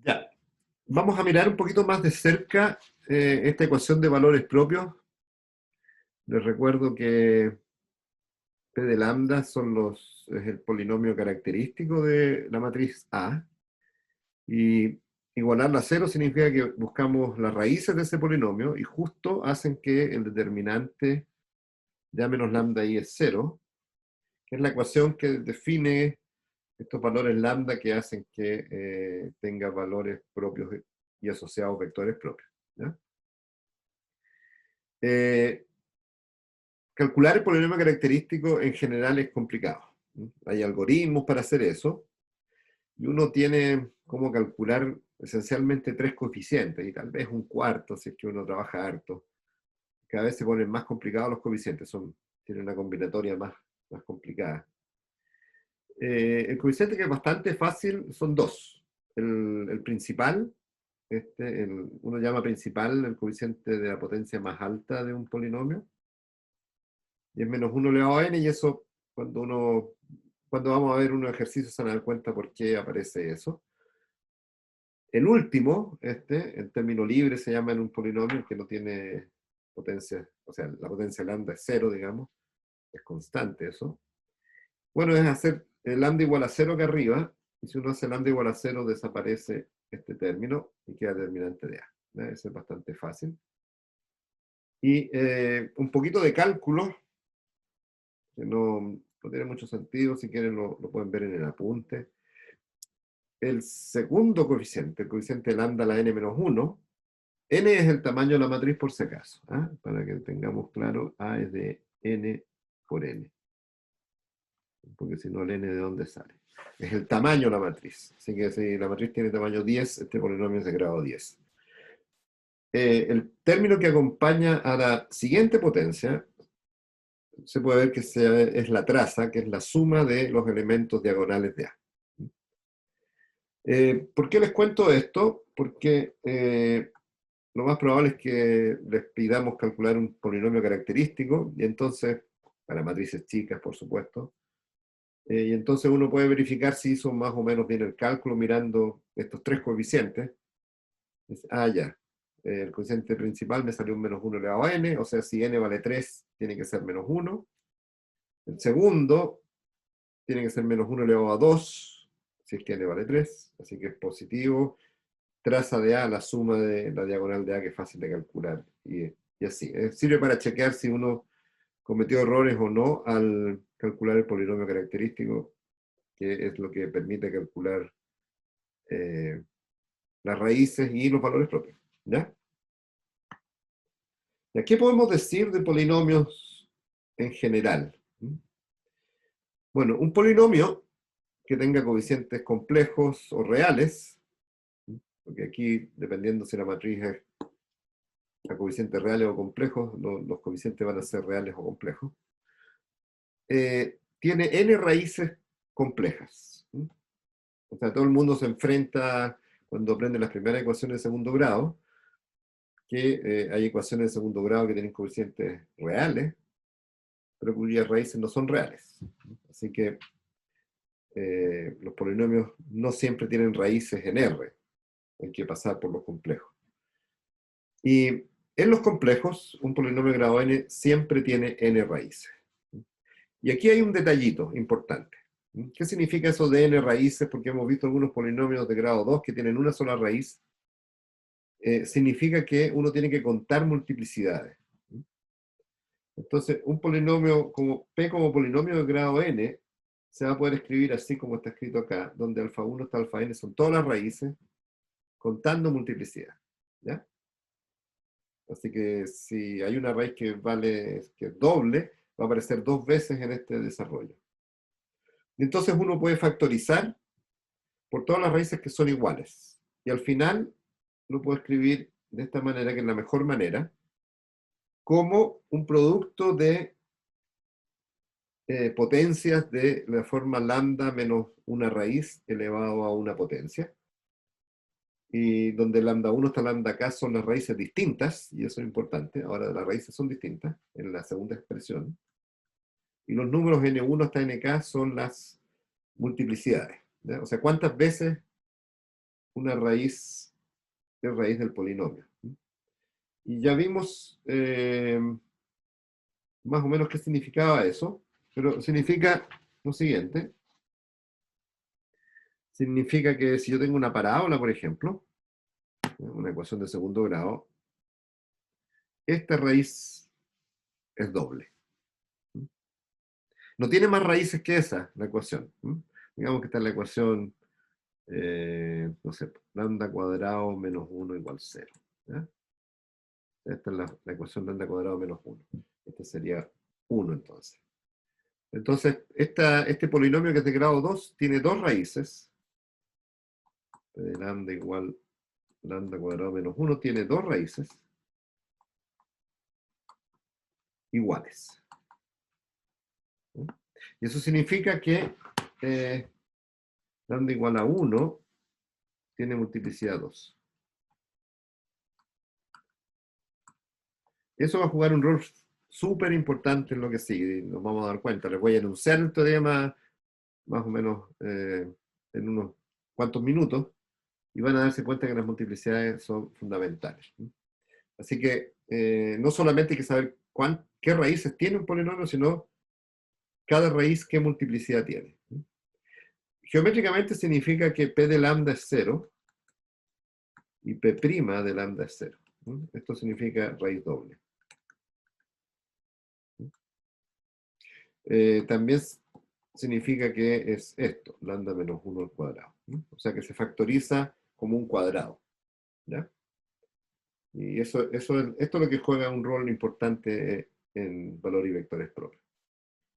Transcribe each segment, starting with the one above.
Ya, vamos a mirar un poquito más de cerca esta ecuación de valores propios. Les recuerdo que P de lambda es el polinomio característico de la matriz A, y igualarla a cero significa que buscamos las raíces de ese polinomio y justo hacen que el determinante de A menos lambda I es cero, que es la ecuación que define estos valores lambda que hacen que tenga valores propios y asociados vectores propios. ¿Ya? Eh, Calcular el polinomio característico en general es complicado. Hay algoritmos para hacer eso, y uno tiene como calcular esencialmente tres coeficientes, y tal vez un cuarto si es que uno trabaja harto. Cada vez se ponen más complicados los coeficientes, tienen una combinatoria más complicada. El coeficiente que es bastante fácil son dos. El principal, uno llama principal el coeficiente de la potencia más alta de un polinomio, y es menos 1 elevado a n, y eso, cuando vamos a ver unos ejercicios se van a dar cuenta por qué aparece eso. El último, en término libre, se llama en un polinomio que no tiene potencia, o sea, la potencia lambda es cero, digamos, es constante eso. Bueno, es hacer el lambda igual a cero acá arriba, y si uno hace lambda igual a cero, desaparece este término y queda determinante de A. ¿Ya? Eso es bastante fácil. Y un poquito de cálculo, que no tiene mucho sentido, si quieren lo pueden ver en el apunte. El segundo coeficiente, el coeficiente lambda a la n-1, n es el tamaño de la matriz por si acaso, ¿ah? Para que tengamos claro, A es de n por n, porque si no el n de dónde sale. Es el tamaño de la matriz, así que si la matriz tiene tamaño 10, este polinomio es de grado 10. El término que acompaña a la siguiente potencia, se puede ver que es la traza, que es la suma de los elementos diagonales de A. ¿Por qué les cuento esto? Porque lo más probable es que les pidamos calcular un polinomio característico, y entonces, para matrices chicas, por supuesto, y entonces uno puede verificar si hizo más o menos bien el cálculo mirando estos tres coeficientes. Ya, el coeficiente principal me salió un menos 1 elevado a n, o sea, si n vale 3, tiene que ser menos 1. El segundo tiene que ser menos 1 elevado a 2, si es que n vale 3, así que es positivo. Traza de A, la suma de la diagonal de A, que es fácil de calcular, y así. Sirve para chequear si uno cometió errores o no al calcular el polinomio característico, que es lo que permite calcular las raíces y los valores propios. ¿Ya? ¿Y qué podemos decir de polinomios en general? Bueno, un polinomio que tenga coeficientes complejos o reales, porque aquí, dependiendo si la matriz es a coeficientes reales o complejos, los coeficientes van a ser reales o complejos, tiene n raíces complejas. O sea, todo el mundo se enfrenta, cuando aprende las primeras ecuaciones de segundo grado, que hay ecuaciones de segundo grado que tienen coeficientes reales, pero cuyas raíces no son reales. Así que los polinomios no siempre tienen raíces en R, hay que pasar por los complejos. Y en los complejos, un polinomio de grado n siempre tiene n raíces. Y aquí hay un detallito importante. ¿Qué significa eso de n raíces? Porque hemos visto algunos polinomios de grado 2 que tienen una sola raíz. Significa que uno tiene que contar multiplicidades. Entonces, un polinomio como P como polinomio de grado n se va a poder escribir así como está escrito acá, donde alfa 1 hasta alfa n son todas las raíces, contando multiplicidad. ¿Ya? Así que si hay una raíz que es doble, va a aparecer dos veces en este desarrollo. Entonces uno puede factorizar por todas las raíces que son iguales. Y al final lo puedo escribir de esta manera, que es la mejor manera, como un producto de potencias de la forma lambda menos una raíz elevado a una potencia. Y donde lambda 1 hasta lambda k son las raíces distintas, y eso es importante. Ahora las raíces son distintas en la segunda expresión. Y los números n1 hasta nk son las multiplicidades. ¿Ya? O sea, cuántas veces una raíz, es raíz del polinomio. Y ya vimos más o menos qué significaba eso, pero significa lo siguiente. Significa que si yo tengo una parábola, por ejemplo, una ecuación de segundo grado, esta raíz es doble. No tiene más raíces que esa, la ecuación. Digamos que está en la ecuación, no sé, lambda cuadrado menos 1 igual 0. ¿Ya? Esta es la ecuación lambda cuadrado menos 1. Esta sería 1 entonces. Entonces, este polinomio que es de grado 2 tiene dos raíces. De lambda igual lambda cuadrado menos 1 tiene dos raíces iguales. Y eso significa que lambda igual a 1 tiene multiplicidad 2. Eso va a jugar un rol súper importante en lo que sigue, nos vamos a dar cuenta. Les voy a enunciar el teorema más o menos en unos cuantos minutos y van a darse cuenta que las multiplicidades son fundamentales. Así que no solamente hay que saber qué raíces tiene un polinomio, sino cada raíz qué multiplicidad tiene. Geométricamente significa que P de lambda es 0 y P' de lambda es 0. Esto significa raíz doble. También significa que es esto, lambda menos 1 al cuadrado. O sea que se factoriza como un cuadrado. ¿Ya? Y esto es lo que juega un rol importante en valor y vectores propios.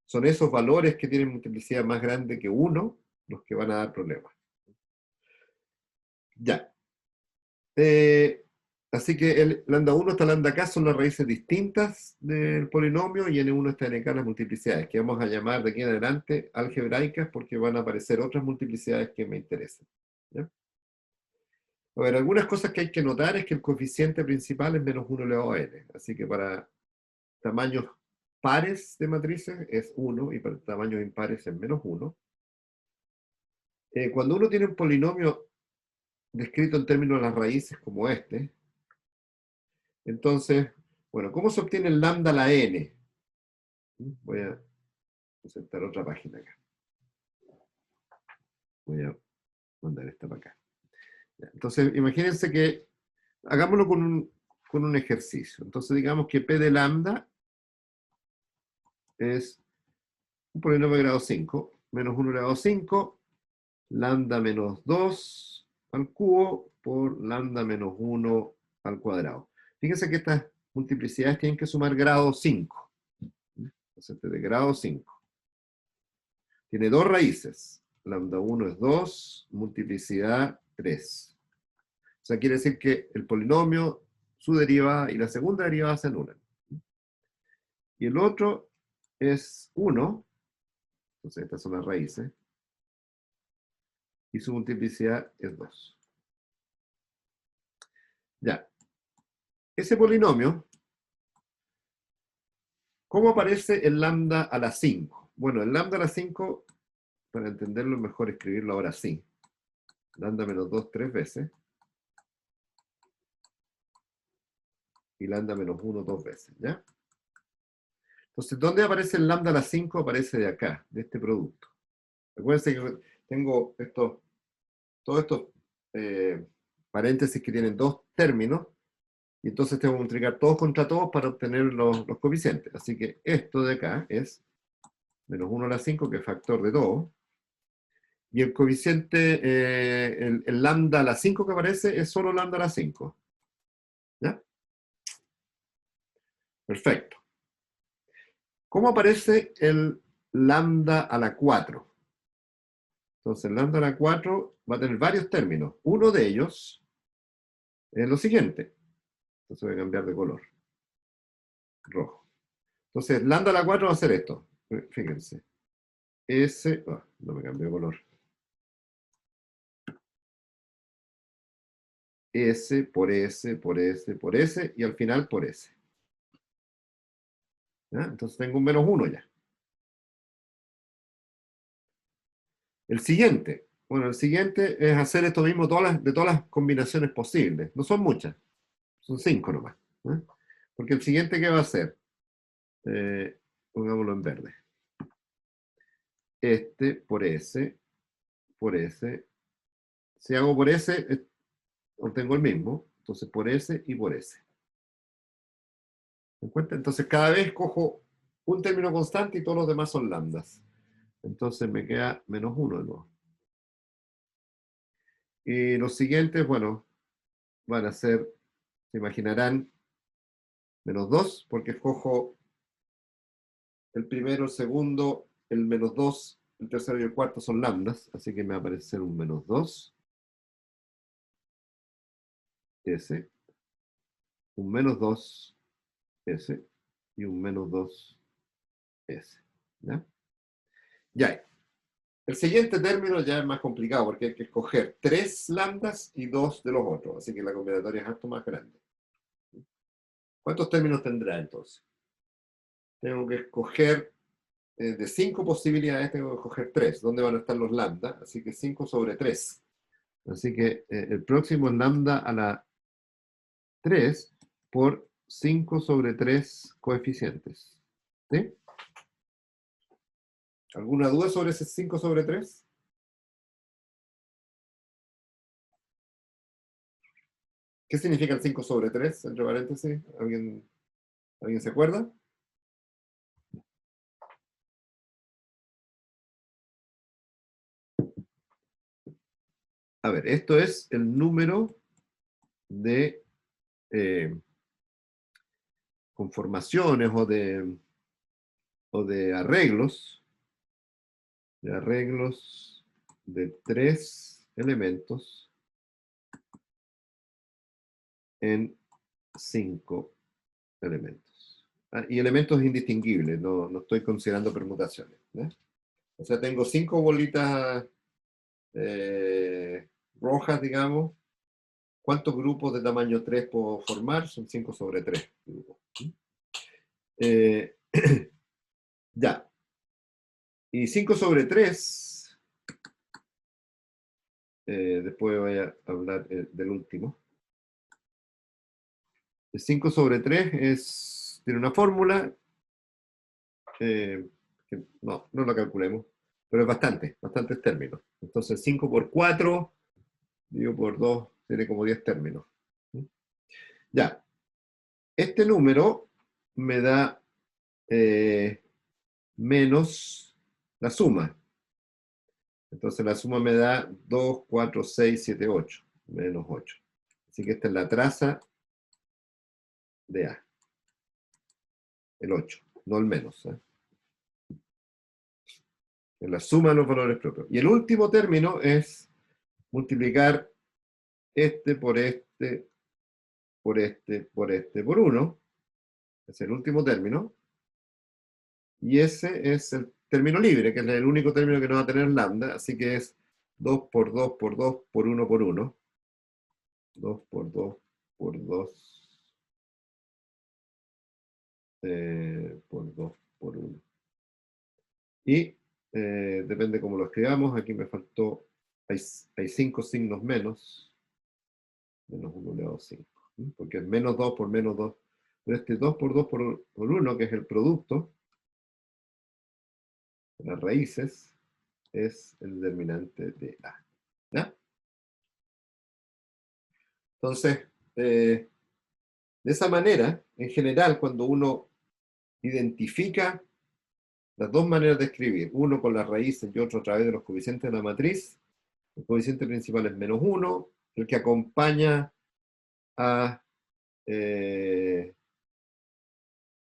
Son esos valores que tienen multiplicidad más grande que 1 los que van a dar problemas. Ya. Así que el lambda 1 hasta lambda k son las raíces distintas del polinomio y n1 hasta nk las multiplicidades, que vamos a llamar de aquí en adelante algebraicas porque van a aparecer otras multiplicidades que me interesan. ¿Ya? A ver, algunas cosas que hay que notar es que el coeficiente principal es menos 1 elevado a n. Así que para tamaños pares de matrices es 1 y para tamaños impares es menos 1. Cuando uno tiene un polinomio descrito en términos de las raíces como este, entonces, bueno, ¿cómo se obtiene el lambda a la n? Voy a presentar otra página acá. Voy a mandar esta para acá. Entonces, imagínense que, hagámoslo con un ejercicio. Entonces, digamos que P de lambda es un polinomio de grado 5, menos 1 elevado a 5, lambda menos 2 al cubo por lambda menos 1 al cuadrado. Fíjense que estas multiplicidades tienen que sumar grado 5. Entonces, de grado 5. Tiene dos raíces. Lambda 1 es 2, multiplicidad 3. O sea, quiere decir que el polinomio, su derivada y la segunda derivada se anulan. Y el otro es 1, entonces estas son las raíces, y su multiplicidad es 2. Ya. Ese polinomio, ¿cómo aparece el lambda a la 5? Bueno, el lambda a la 5, para entenderlo es mejor escribirlo ahora así. Lambda menos 2 tres veces. Y lambda menos 1 dos veces, ¿ya? Entonces, ¿dónde aparece el lambda a la 5? Aparece de acá, de este producto. Recuerden que tengo todos estos paréntesis que tienen dos términos, y entonces tengo que multiplicar todos contra todos para obtener los coeficientes. Así que esto de acá es menos 1 a la 5, que es factor de 2, y el coeficiente, el lambda a la 5 que aparece, es solo lambda a la 5. ¿Ya? Perfecto. ¿Cómo aparece el lambda a la 4? Entonces, el lambda a la 4 va a tener varios términos. Uno de ellos es lo siguiente. Entonces voy a cambiar de color. Rojo. Entonces, lambda a la 4 va a ser esto. Fíjense. S, no me cambió de color. S por S por S por S y al final por S. ¿Ya? Entonces tengo un menos 1 ya. El siguiente. Bueno, el siguiente es hacer esto mismo de todas las combinaciones posibles. No son muchas, son 5 nomás. ¿Eh? Porque el siguiente, ¿qué va a hacer? Pongámoslo en verde. Este por S, por S. Si hago por S, obtengo el mismo. Entonces por S y por S. ¿Me cuenta? Entonces cada vez cojo un término constante y todos los demás son lambdas. Entonces me queda menos 1 de nuevo. Y los siguientes, bueno, van a ser, se imaginarán, menos 2, porque escojo el primero, el segundo, el menos 2, el tercero y el cuarto son lambdas, así que me va a aparecer un menos 2, S, un menos 2, S, y un menos 2, S. ¿Ya? Ya. El siguiente término ya es más complicado, porque hay que escoger 3 lambdas y 2 de los otros, así que la combinatoria es harto más grande. ¿Cuántos términos tendrá entonces? Tengo que escoger, de 5 posibilidades, tengo que escoger 3. ¿Dónde van a estar los lambda? Así que 5 sobre 3. Así que el próximo es lambda a la 3 por 5 sobre 3 coeficientes. ¿Sí? ¿Alguna duda sobre ese 5 sobre 3? ¿Qué significa el 5 sobre 3? Entre paréntesis, ¿alguien se acuerda? A ver, esto es el número de conformaciones o de arreglos de 3 elementos en 5 elementos. Y elementos indistinguibles, no estoy considerando permutaciones. ¿Eh? O sea, tengo 5 bolitas rojas, digamos. ¿Cuántos grupos de tamaño 3 puedo formar? Son 5 sobre 3 grupos. Eh, ya. Y 5 sobre 3, después voy a hablar del último. El 5 sobre 3 tiene una fórmula, que no la calculemos, pero es bastantes términos. Entonces 5 por 4, dividido por 2, tiene como 10 términos. Ya, este número me da menos la suma. Entonces la suma me da 2, 4, 6, 7, 8, menos 8. Así que esta es la traza de A, el 8, no el menos. Es la suma de los valores propios. Y el último término es multiplicar este por este, por este, por este, por 1. Es el último término. Y ese es el término libre, que es el único término que no va a tener lambda. Así que es 2 por 2 por 2 por 1 por 1. 2 por 2 por 2 por 2 por 1. Y depende cómo lo escribamos. Aquí me faltó, hay 5 signos menos. Menos 1 elevado a 5. Porque es menos 2 por menos 2. Pero este 2 por 2 por 1, que es el producto de las raíces, es el determinante de A. ¿Ya? Entonces, de esa manera, en general, cuando uno identifica las dos maneras de escribir, uno con las raíces y otro a través de los coeficientes de la matriz, el coeficiente principal es menos 1, el que acompaña a, eh,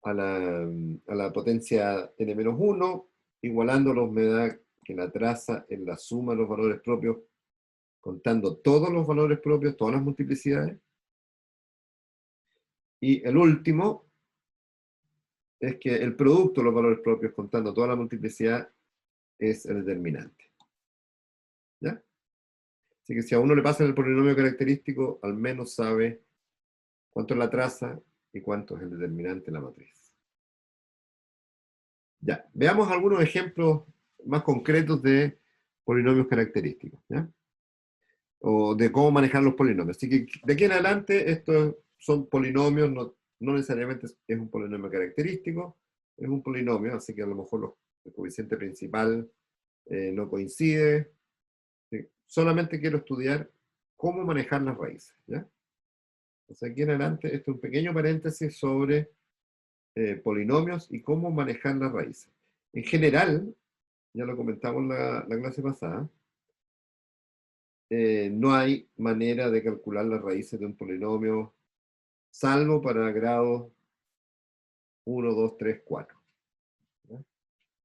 a la potencia n-1, igualándolos me da que la traza es la suma de los valores propios, contando todos los valores propios, todas las multiplicidades. Y el último es que el producto de los valores propios, contando toda la multiplicidad, es el determinante. ¿Ya? Así que si a uno le pasa el polinomio característico, al menos sabe cuánto es la traza y cuánto es el determinante de la matriz. Ya, veamos algunos ejemplos más concretos de polinomios característicos, ¿ya? O de cómo manejar los polinomios. Así que de aquí en adelante estos son polinomios, no necesariamente es un polinomio característico, es un polinomio, así que a lo mejor el coeficiente principal no coincide. ¿Sí? Solamente quiero estudiar cómo manejar las raíces, ¿ya? Entonces aquí en adelante, esto es un pequeño paréntesis sobre polinomios y cómo manejar las raíces. En general, ya lo comentamos la clase pasada, no hay manera de calcular las raíces de un polinomio, salvo para grados 1, 2, 3, 4. ¿Ya?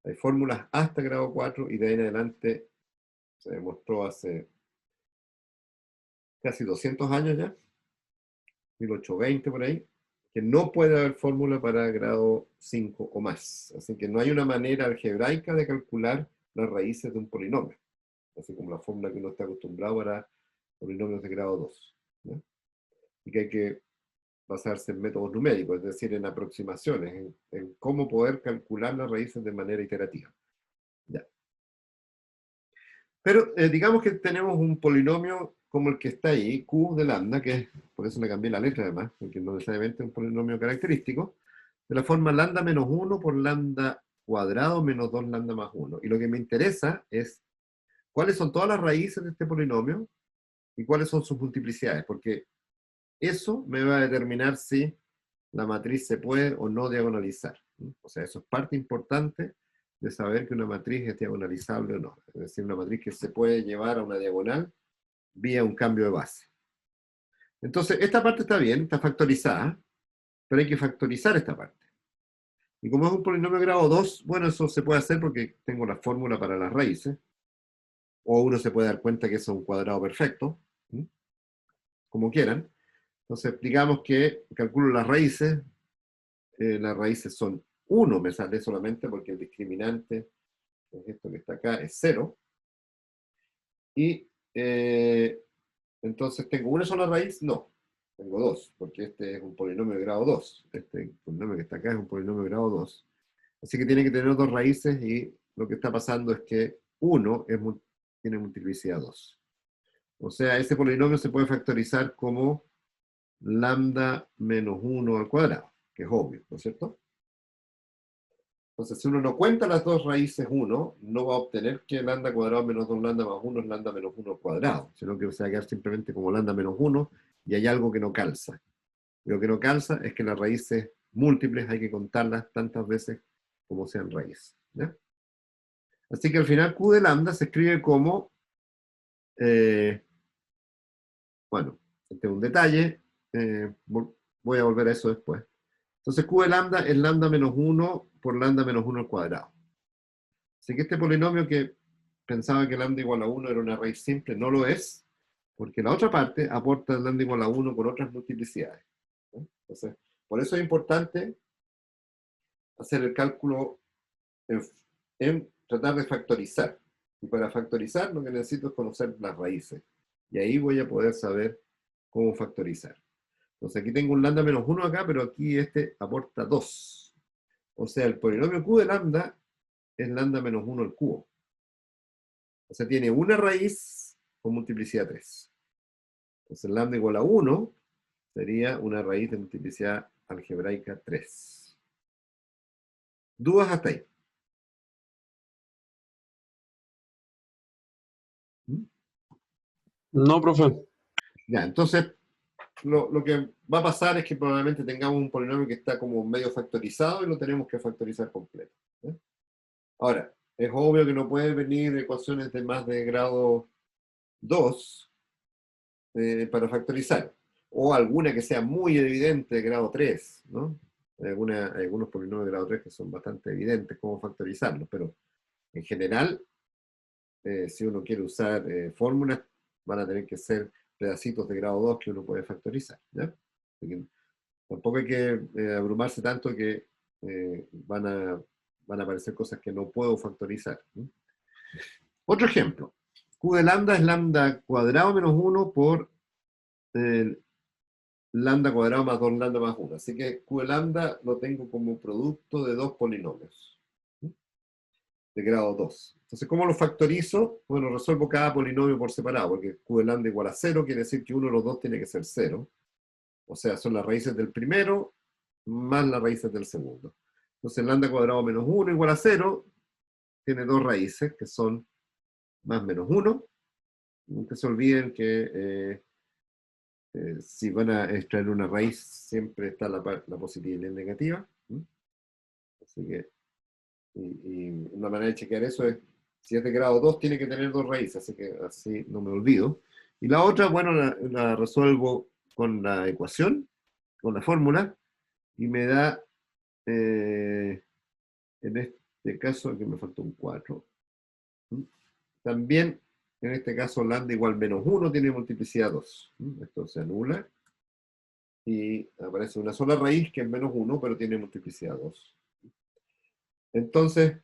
Hay fórmulas hasta grado 4 y de ahí en adelante se demostró hace casi 200 años ya, 1820 por ahí, que no puede haber fórmula para grado 5 o más. Así que no hay una manera algebraica de calcular las raíces de un polinomio, así como la fórmula que uno está acostumbrado para polinomios de grado 2. ¿Ya? Y que hay que basarse en métodos numéricos, es decir, en aproximaciones, en cómo poder calcular las raíces de manera iterativa. Ya. Pero digamos que tenemos un polinomio como el que está ahí, q de lambda, que es, por eso le cambié la letra además, porque no necesariamente es un polinomio característico, de la forma lambda menos 1 por lambda cuadrado menos 2 lambda más 1. Y lo que me interesa es cuáles son todas las raíces de este polinomio y cuáles son sus multiplicidades, porque eso me va a determinar si la matriz se puede o no diagonalizar. O sea, eso es parte importante de saber que una matriz es diagonalizable o no. Es decir, una matriz que se puede llevar a una diagonal vía un cambio de base. Entonces, esta parte está bien, está factorizada, pero hay que factorizar esta parte. Y como es un polinomio de grado 2, bueno, eso se puede hacer porque tengo la fórmula para las raíces, o uno se puede dar cuenta que eso es un cuadrado perfecto, como quieran. Entonces, digamos que calculo las raíces son 1, me sale solamente porque el discriminante, es esto que está acá, es 0. Y entonces, ¿tengo una sola raíz? No, tengo dos, porque este es un polinomio de grado 2. Este polinomio que está acá es un polinomio de grado 2. Así que tiene que tener dos raíces y lo que está pasando es que 1 tiene multiplicidad 2. O sea, ese polinomio se puede factorizar como lambda menos 1 al cuadrado, que es obvio, ¿no es cierto? Entonces, si uno no cuenta las dos raíces 1, no va a obtener que lambda cuadrado menos 2 lambda más 1 es lambda menos 1 al cuadrado, sino que se va a quedar simplemente como lambda menos 1 y hay algo que no calza. Y lo que no calza es que las raíces múltiples hay que contarlas tantas veces como sean raíces. ¿Ya? Así que al final Q de lambda se escribe como, eh, bueno, este es un detalle, voy a volver a eso después. Entonces Q de lambda es lambda menos 1 por lambda menos 1 al cuadrado. Así que este polinomio que pensaba que lambda igual a 1 era una raíz simple, no lo es, porque la otra parte aporta lambda igual a 1 con otras multiplicidades. ¿No? Entonces, por eso es importante hacer el cálculo en tratar de factorizar. Y para factorizar lo que necesito es conocer las raíces. Y ahí voy a poder saber cómo factorizar. Entonces aquí tengo un lambda menos 1 acá, pero aquí este aporta 2. O sea, el polinomio q de lambda es lambda menos 1 al cubo. O sea, tiene una raíz con multiplicidad 3. Entonces lambda igual a 1 sería una raíz de multiplicidad algebraica 3. ¿Dudas hasta ahí? ¿Mm? No, profe. Ya, entonces lo que va a pasar es que probablemente tengamos un polinomio que está como medio factorizado y lo tenemos que factorizar completo. ¿Eh? Ahora, es obvio que no pueden venir ecuaciones de más de grado 2 para factorizar, o alguna que sea muy evidente de grado 3, ¿no? Hay algunos polinomios de grado 3 que son bastante evidentes cómo factorizarlos, pero en general, si uno quiere usar fórmulas, van a tener que ser pedacitos de grado 2 que uno puede factorizar, ¿ya? Así que tampoco hay que abrumarse tanto que van a aparecer cosas que no puedo factorizar, ¿no? Otro ejemplo. Q de lambda es lambda cuadrado menos 1 por eh, lambda cuadrado más 2 lambda más 1. Así que Q de lambda lo tengo como producto de dos polinomios. de grado 2. Entonces, ¿cómo lo factorizo? Bueno, resuelvo cada polinomio por separado, porque q de lambda igual a 0, quiere decir que uno de los dos tiene que ser 0. O sea, son las raíces del primero más las raíces del segundo. Entonces, lambda cuadrado menos 1 igual a 0, tiene dos raíces, que son más menos 1. Nunca se olviden que si van a extraer una raíz, siempre está la positiva y la negativa. Así que, y una manera de chequear eso es, si es de grado 2, tiene que tener dos raíces, así que así no me olvido. Y la otra, bueno, la resuelvo con la ecuación, con la fórmula, y me da, en este caso, aquí me falta un 4. También, en este caso, lambda igual menos 1 tiene multiplicidad 2. Esto se anula. Y aparece una sola raíz que es menos 1, pero tiene multiplicidad 2. Entonces,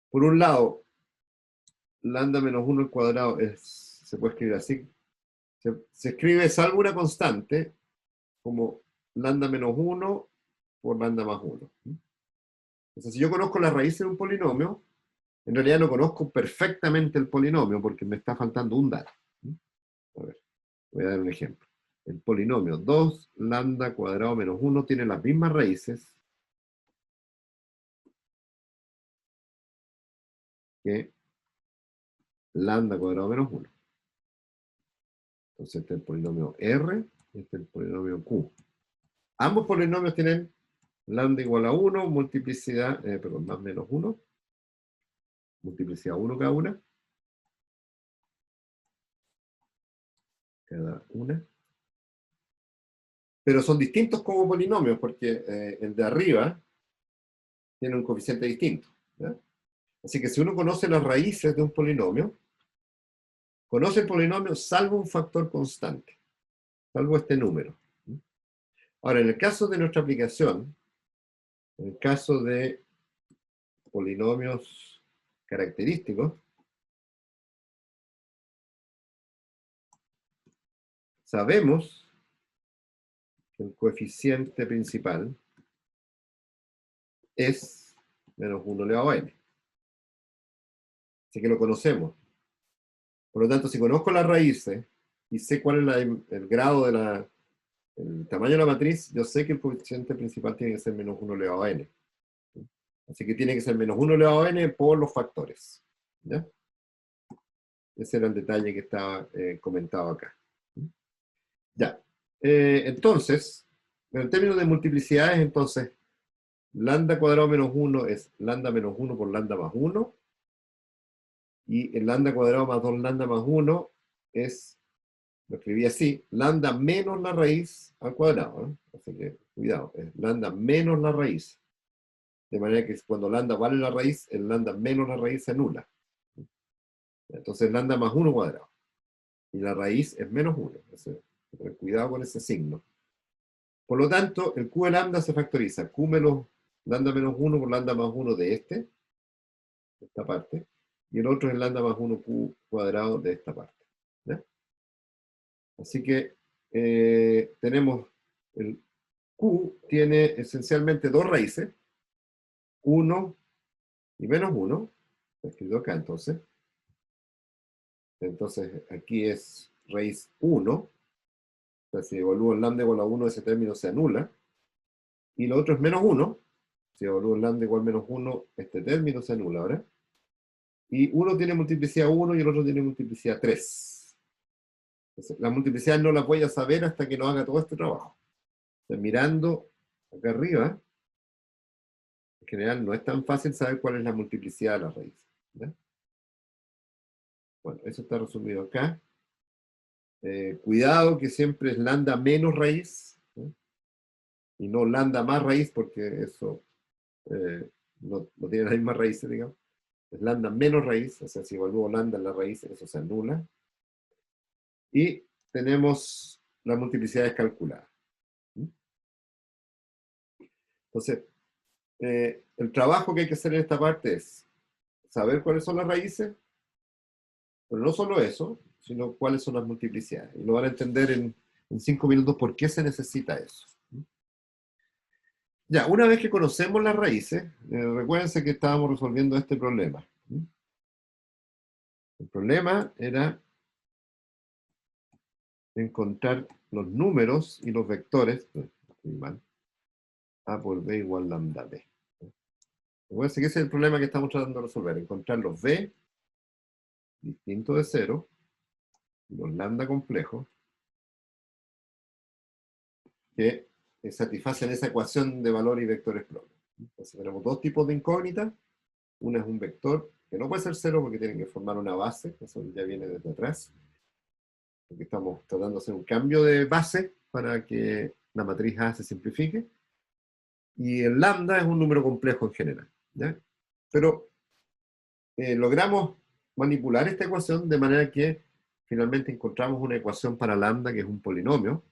por un lado, lambda menos 1 al cuadrado se puede escribir así. Se escribe, salvo una constante, como lambda menos 1 por lambda más 1. Entonces, si yo conozco la raíz de un polinomio, en realidad no conozco perfectamente el polinomio porque me está faltando un dato. A ver, voy a dar un ejemplo. El polinomio 2 lambda cuadrado menos 1 tiene las mismas raíces que lambda cuadrado menos 1. Entonces este es el polinomio R, este es el polinomio Q. Ambos polinomios tienen lambda igual a 1, multiplicidad, perdón, más menos 1, multiplicidad 1 cada una. Pero son distintos como polinomios, porque el de arriba tiene un coeficiente distinto. ¿Ya? Así que si uno conoce las raíces de un polinomio, conoce el polinomio salvo un factor constante, salvo este número. Ahora, en el caso de nuestra aplicación, en el caso de polinomios característicos, sabemos que el coeficiente principal es menos 1 elevado a n. Así que lo conocemos. Por lo tanto, si conozco las raíces y sé cuál es el grado el tamaño de la matriz, yo sé que el coeficiente principal tiene que ser menos 1 elevado a n. Así que tiene que ser menos 1 elevado a n por los factores. ¿Ya? Ese era el detalle que estaba comentado acá. Ya. Entonces, en términos de multiplicidades, entonces, lambda cuadrado menos 1 es lambda menos 1 por lambda más 1. Y el lambda cuadrado más 2 lambda más 1 es, lo escribí así, lambda menos la raíz al cuadrado. ¿Eh? Así que, cuidado, es lambda menos la raíz. De manera que cuando lambda vale la raíz, el lambda menos la raíz se anula. Entonces lambda más 1 cuadrado. Y la raíz es menos 1. Entonces, cuidado con ese signo. Por lo tanto, el q de lambda se factoriza. Q menos lambda menos 1 por lambda más 1 de esta parte. Y el otro es lambda más 1 q cuadrado de esta parte. ¿Ya? Así que tenemos el q tiene esencialmente dos raíces. 1 y menos 1. Está escrito acá entonces. Entonces aquí es raíz 1. O sea, si evalúo el lambda igual a 1, ese término se anula. Y lo otro es menos 1. Si evalúo el lambda igual a menos 1, este término se anula ahora. Y uno tiene multiplicidad 1 y el otro tiene multiplicidad 3. Entonces, la multiplicidad no la voy a saber hasta que no haga todo este trabajo. Entonces, mirando acá arriba, en general no es tan fácil saber cuál es la multiplicidad de la raíz. ¿Ya? Bueno, eso está resumido acá. Cuidado que siempre es lambda menos raíz, ¿no? Y no lambda más raíz, porque eso no tiene las mismas raíces, digamos. Es lambda menos raíz, o sea, si evalúo lambda en la raíz, eso se anula. Y tenemos las multiplicidades calculadas. Entonces, el trabajo que hay que hacer en esta parte es saber cuáles son las raíces, pero no solo eso, sino cuáles son las multiplicidades. Y lo van a entender en 5 minutos por qué se necesita eso. Ya, una vez que conocemos las raíces, recuérdense que estábamos resolviendo este problema. El problema era encontrar los números y los vectores, estoy mal, A por B igual lambda B. Acuérdense que ese es el problema que estamos tratando de resolver, encontrar los B distintos de 0, los lambda complejos, que satisfacen esa ecuación de valor y vectores propios. Entonces tenemos dos tipos de incógnitas. Una es un vector que no puede ser 0 porque tienen que formar una base, eso ya viene desde atrás, porque estamos tratando de hacer un cambio de base para que la matriz A se simplifique. Y el lambda es un número complejo en general, ¿ya? Pero logramos manipular esta ecuación de manera que finalmente encontramos una ecuación para lambda que es un polinomio,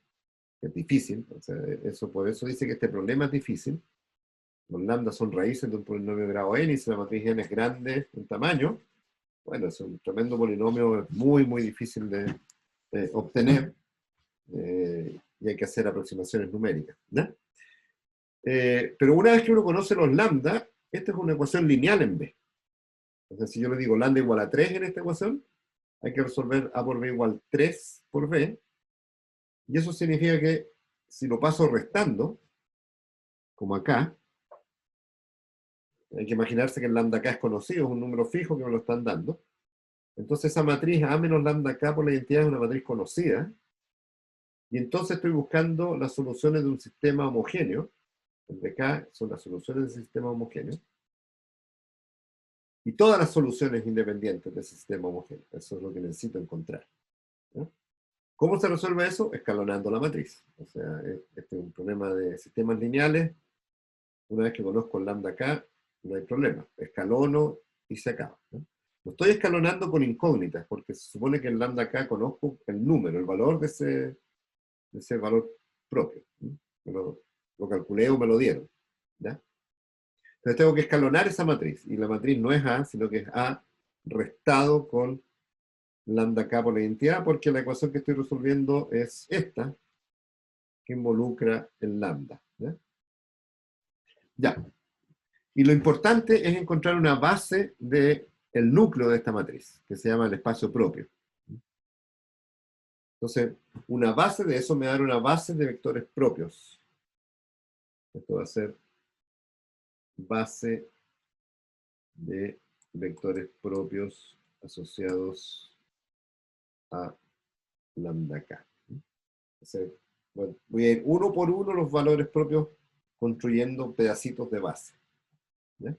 que es difícil, o sea, por eso dice que este problema es difícil. Los lambda son raíces de un polinomio de grado n, y si la matriz n es grande en tamaño, bueno, es un tremendo polinomio muy, muy difícil de obtener, y hay que hacer aproximaciones numéricas, ¿no? Pero una vez que uno conoce los lambda, esta es una ecuación lineal en B. Entonces, si yo le digo lambda igual a 3 en esta ecuación, hay que resolver A por B igual 3 por B, y eso significa que si lo paso restando, como acá, hay que imaginarse que el lambda k es conocido, es un número fijo que me lo están dando. Entonces esa matriz A menos lambda k por la identidad es una matriz conocida, y entonces estoy buscando las soluciones de un sistema homogéneo, donde K son las soluciones del sistema homogéneo, y todas las soluciones independientes de ese sistema homogéneo. Eso es lo que necesito encontrar, ¿no? ¿Cómo se resuelve eso? Escalonando la matriz. O sea, este es un problema de sistemas lineales. Una vez que conozco el lambda k, no hay problema. Escalono y se acaba, ¿no? Lo estoy escalonando con incógnitas, porque se supone que en lambda k conozco el número, el valor de ese valor propio, ¿no? Lo calculé o me lo dieron, ¿ya? Entonces tengo que escalonar esa matriz, y la matriz no es A, sino que es A restado con lambda k por la identidad, porque la ecuación que estoy resolviendo es esta, que involucra el lambda, ¿ya? Ya. Y lo importante es encontrar una base del núcleo de esta matriz, que se llama el espacio propio. Entonces, una base de eso me da una base de vectores propios. Esto va a ser base de vectores propios asociados a lambda k. Entonces, bueno, voy a ir uno por uno los valores propios construyendo pedacitos de base, ¿ya?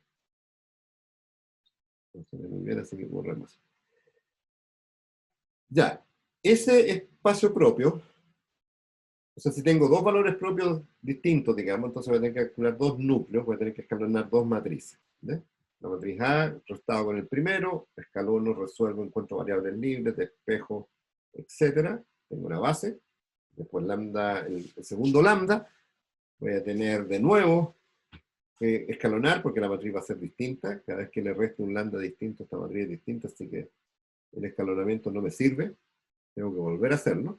No se ve muy bien, así que borremos. Ya, ese espacio propio, o sea, si tengo dos valores propios distintos, digamos, entonces voy a tener que calcular dos núcleos, voy a tener que escalonar dos matrices, ¿ya? La matriz A, restado con el primero, escalono, resuelvo, encuentro variables libres, despejo, etc. Tengo una base. Después lambda, el segundo lambda, voy a tener de nuevo que escalonar, porque la matriz va a ser distinta. Cada vez que le reste un lambda distinto, esta matriz es distinta, así que el escalonamiento no me sirve. Tengo que volver a hacerlo.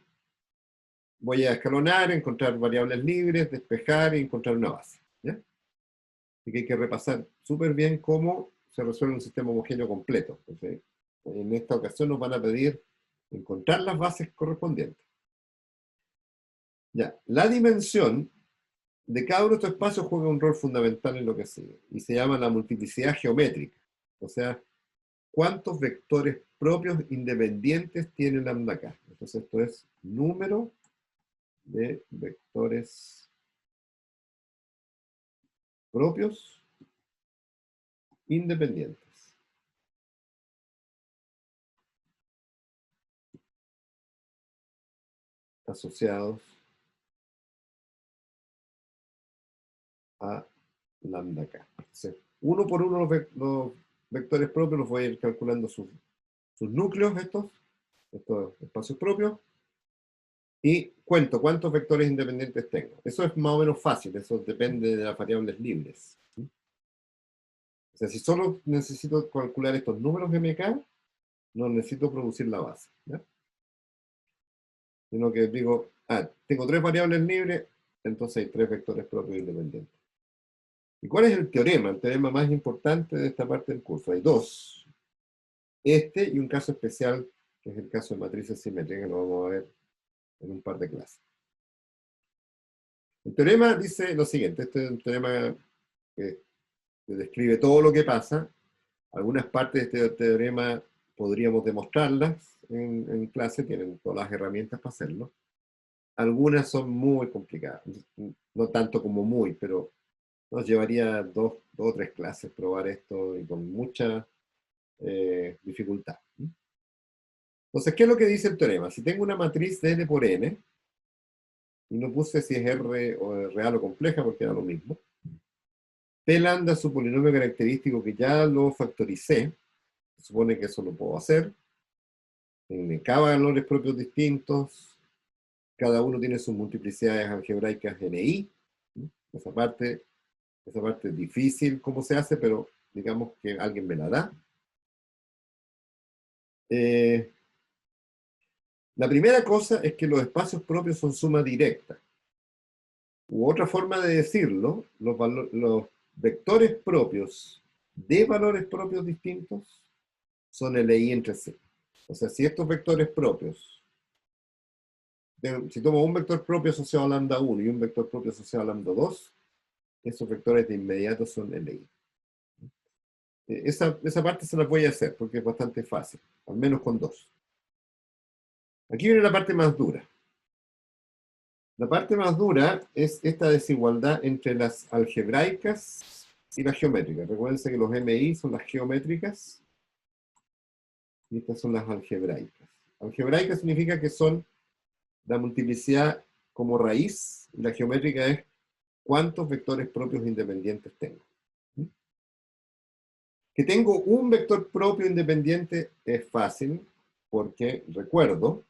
Voy a escalonar, encontrar variables libres, despejar y encontrar una base, ¿ya? Así que hay que repasar súper bien cómo se resuelve un sistema homogéneo completo. Entonces, en esta ocasión nos van a pedir encontrar las bases correspondientes. Ya, la dimensión de cada uno de estos espacios juega un rol fundamental en lo que sigue, y se llama la multiplicidad geométrica. O sea, ¿cuántos vectores propios independientes tiene lambda k? Entonces esto es número de vectores propios independientes asociados a lambda k. Entonces, uno por uno los vectores propios los voy a ir calculando sus núcleos, estos espacios propios, y cuento cuántos vectores independientes tengo. Eso es más o menos fácil, eso depende de las variables libres. O sea, si solo necesito calcular estos números MK, no necesito producir la base, ¿ya? Sino que digo, tengo tres variables libres, entonces hay tres vectores propios independientes. ¿Y cuál es el teorema? El teorema más importante de esta parte del curso. Hay dos. Este y un caso especial, que es el caso de matrices simétricas, que lo vamos a ver en un par de clases. El teorema dice lo siguiente, este es un teorema que describe todo lo que pasa. Algunas partes de este teorema podríamos demostrarlas en clase, tienen todas las herramientas para hacerlo. Algunas son muy complicadas, no tanto como muy, pero nos llevaría dos o tres clases probar esto y con mucha dificultad. Entonces, ¿qué es lo que dice el teorema? Si tengo una matriz de n por n, y no puse si es R o real o compleja porque era lo mismo, P lambda es su polinomio característico que ya lo factoricé, se supone que eso lo puedo hacer, tiene k valores propios distintos, cada uno tiene sus multiplicidades algebraicas NI, esa parte es difícil cómo se hace, pero digamos que alguien me la da. La primera cosa es que los espacios propios son suma directa. U otra forma de decirlo, los vectores propios de valores propios distintos son LI entre sí. O sea, si estos vectores propios, si tomo un vector propio asociado a lambda 1 y un vector propio asociado a lambda 2, esos vectores de inmediato son LI. Esa parte se la voy a hacer porque es bastante fácil, al menos con dos. Aquí viene la parte más dura. La parte más dura es esta desigualdad entre las algebraicas y las geométricas. Recuerden que los MI son las geométricas y estas son las algebraicas. Algebraica significa que son la multiplicidad como raíz y la geométrica es cuántos vectores propios independientes tengo. Que tengo un vector propio independiente es fácil porque recuerdo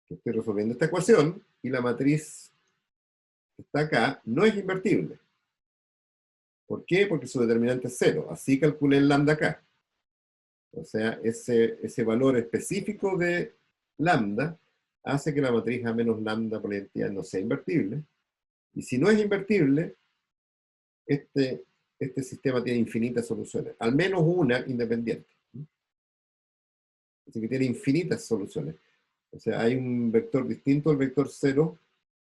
que estoy resolviendo esta ecuación y la matriz que está acá no es invertible. ¿Por qué? Porque su determinante es 0. Así calculé el lambda acá. O sea, ese valor específico de lambda hace que la matriz A menos lambda por la identidad no sea invertible. Y si no es invertible, este sistema tiene infinitas soluciones. Al menos una independiente. Así que tiene infinitas soluciones. O sea, hay un vector distinto al vector 0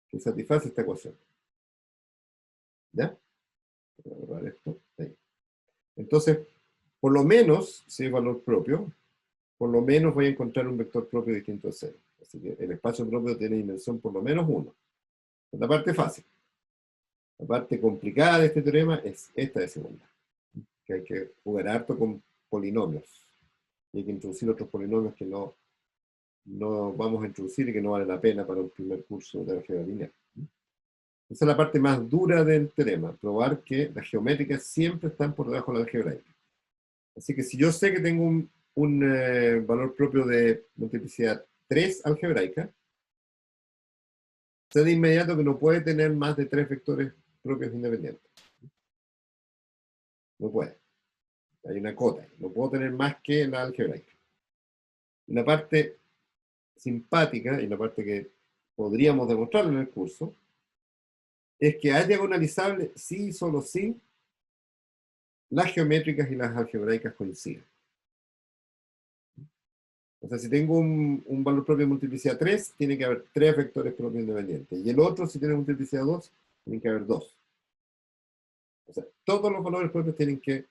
que satisface esta ecuación. ¿Ya? Voy a borrar esto. Ahí. Entonces, por lo menos, si es valor propio, por lo menos voy a encontrar un vector propio distinto a 0. Así que el espacio propio tiene dimensión por lo menos 1. Es la parte fácil. La parte complicada de este teorema es esta desigualdad. Que hay que jugar harto con polinomios. Y hay que introducir otros polinomios que no vamos a introducir y que no vale la pena para un primer curso de álgebra lineal. Esa es la parte más dura del teorema, probar que las geométricas siempre están por debajo de la algebraica. Así que si yo sé que tengo un valor propio de multiplicidad 3 algebraica, sé de inmediato que no puede tener más de 3 vectores propios independientes. No puede. Hay una cota. No puedo tener más que la algebraica. Y la parte simpática, y la parte que podríamos demostrarlo en el curso, es que es diagonalizable si y solo si las geométricas y las algebraicas coinciden. O sea, si tengo un valor propio de multiplicidad 3, tiene que haber 3 vectores propios independientes. Y el otro, si tiene multiplicidad 2, tiene que haber 2. O sea, todos los valores propios tienen que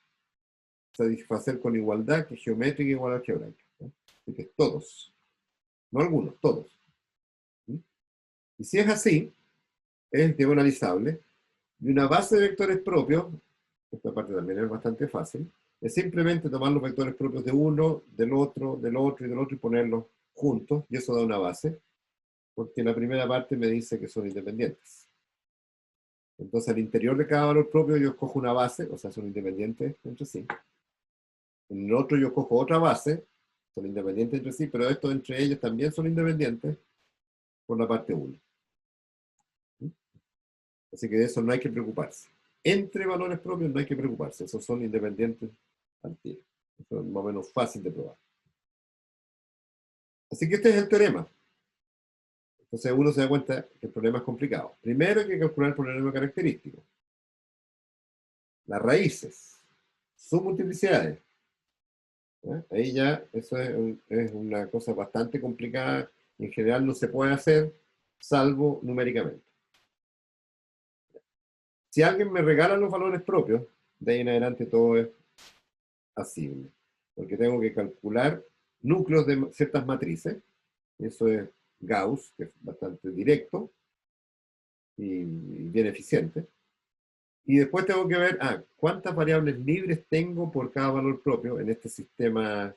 satisfacer con igualdad que geométrica igual a algebraica. ¿No? Así que todos. No algunos, todos. ¿Sí? Y si es así, es diagonalizable. Y una base de vectores propios, esta parte también es bastante fácil, es simplemente tomar los vectores propios de uno, del otro y del otro y ponerlos juntos, y eso da una base, porque la primera parte me dice que son independientes. Entonces al interior de cada valor propio yo escojo una base, o sea, son independientes entre sí. En el otro yo escojo otra base, son independientes entre sí, pero estos entre ellos también son independientes por la parte 1. Así que de eso no hay que preocuparse. Entre valores propios no hay que preocuparse, esos son independientes al tiro. Eso es más o menos fácil de probar. Así que este es el teorema. Entonces uno se da cuenta que el problema es complicado. Primero hay que calcular el polinomio característico. Las raíces, sus multiplicidades, ¿Ya? Ahí ya, eso es una cosa bastante complicada. En general no se puede hacer, salvo numéricamente. Si alguien me regala los valores propios, de ahí en adelante todo es asible. Porque tengo que calcular núcleos de ciertas matrices. Eso es Gauss, que es bastante directo y bien eficiente. Y después tengo que ver, cuántas variables libres tengo por cada valor propio en este sistema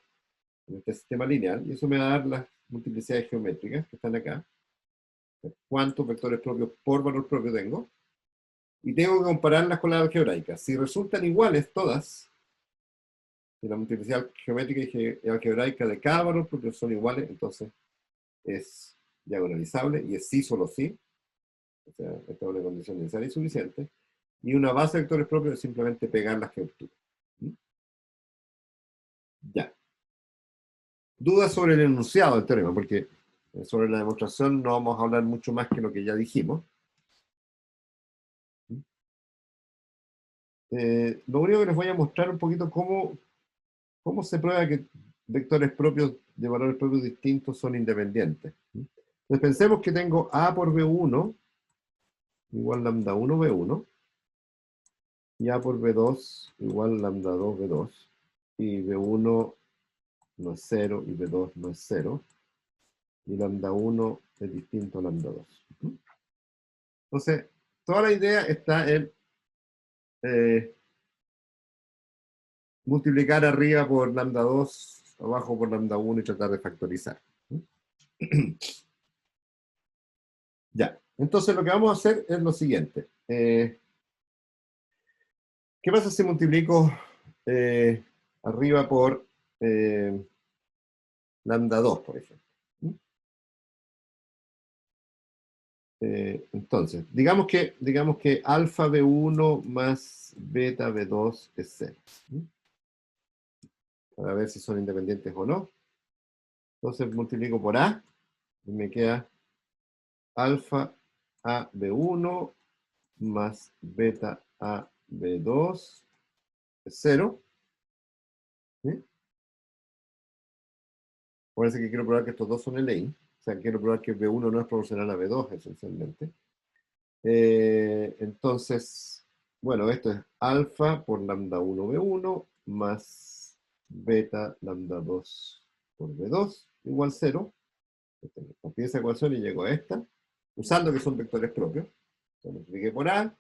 lineal. Y eso me va a dar las multiplicidades geométricas que están acá. Cuántos vectores propios por valor propio tengo. Y tengo que compararlas con la algebraica. Si resultan iguales todas, si la multiplicidad geométrica y algebraica de cada valor propio son iguales, entonces es diagonalizable y es sí, solo sí. O sea, esta es una condición necesaria y suficiente. Y una base de vectores propios es simplemente pegar las que obtuve. ¿Mm? Ya. Dudas sobre el enunciado del teorema, porque sobre la demostración no vamos a hablar mucho más que lo que ya dijimos. ¿Mm? Lo único que les voy a mostrar un poquito cómo se prueba que vectores propios de valores propios distintos son independientes. ¿Mm? Entonces pensemos que tengo A por B1 igual lambda 1 B1 y A por B2 igual lambda 2 B2 y B1 no es 0 y B2 no es 0 y lambda 1 es distinto a lambda 2. ¿Mm? Entonces, toda la idea está en eh, multiplicar arriba por lambda 2, abajo por lambda 1 y tratar de factorizar. ¿Mm? Ya, entonces lo que vamos a hacer es lo siguiente. ¿Qué pasa si multiplico arriba por lambda 2, por ejemplo? ¿Mm? Entonces, digamos que alfa B1 más beta B2 es 0. ¿Mm? Para ver si son independientes o no. Entonces multiplico por A y me queda alfa A B1 más beta A B2 es 0. ¿Sí? Parece que quiero probar que estos dos son LI. O sea, quiero probar que B1 no es proporcional a B2, esencialmente. Entonces, bueno, esto es alfa por lambda 1 B1 más beta lambda 2 por B2 igual 0. Copié esa ecuación y llego a esta, usando que son vectores propios. Entonces, multipliqué por A